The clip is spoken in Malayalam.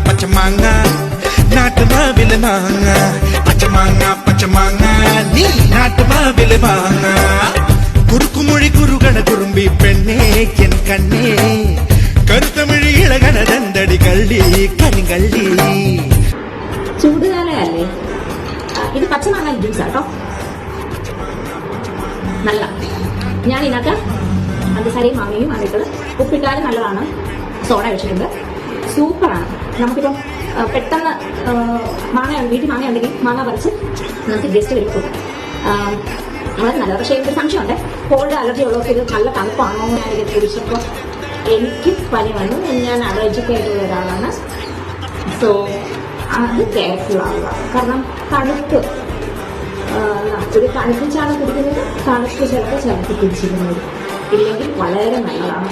പച്ചമാങ്ങ നാട്ടുമാവില് മാങ്ങ പച്ചമാങ്ങ നീ നാട്ടുമാവില് മാങ്ങ കുറുക്കുമൊഴി കുറുകണ കുറുമ്പി പെണ്ണേ എൻ കണ്ണേ കറുത്തമിഴി ഇളകണ ദന്തടി കള്ളി കരിങ്കള്ളി. ചൂടുകാലല്ലേ, ഇത് പച്ചമാങ്ങ ജ്യൂസ് കേട്ടോ, നല്ല. ഞാൻ ഇതിനകത്ത് പഞ്ചസാരയും മാങ്ങയും ആയിട്ട് ഉപ്പിട്ടാലും നല്ലതാണ്. സോഡ വെച്ചിട്ടുണ്ട്, സൂപ്പറാണ്. നമുക്കിപ്പം പെട്ടെന്ന് വീട്ടിൽ മാങ്ങ ഉണ്ടെങ്കിൽ മാങ്ങ പറിച്ച് നമുക്ക് ഗസ്റ്റ് വരുമ്പോൾ വളരെ നല്ലത്. പക്ഷേ എനിക്കൊരു സംശയമുണ്ട്, കോൾഡ് അലർജി ഉള്ളവർക്ക് ഇത് നല്ല തണുപ്പാണോ എന്ന് ഞാൻ ഇത് കുടിച്ചപ്പോൾ എനിക്ക് പനി വന്നു. ഞാൻ അലർജിക്ക് ആയിട്ടുള്ള ഒരാളാണ്. സോ അത് കെയർഫുൾ ആവുക. കാരണം തണുപ്പ് ഒരു തണുപ്പിച്ചാണ് കുടിക്കുന്നത്, തണുപ്പ് ചിലപ്പോൾ കുടിച്ചിരുന്നത് ഇല്ലെങ്കിൽ വളരെ നല്ലതാണ്.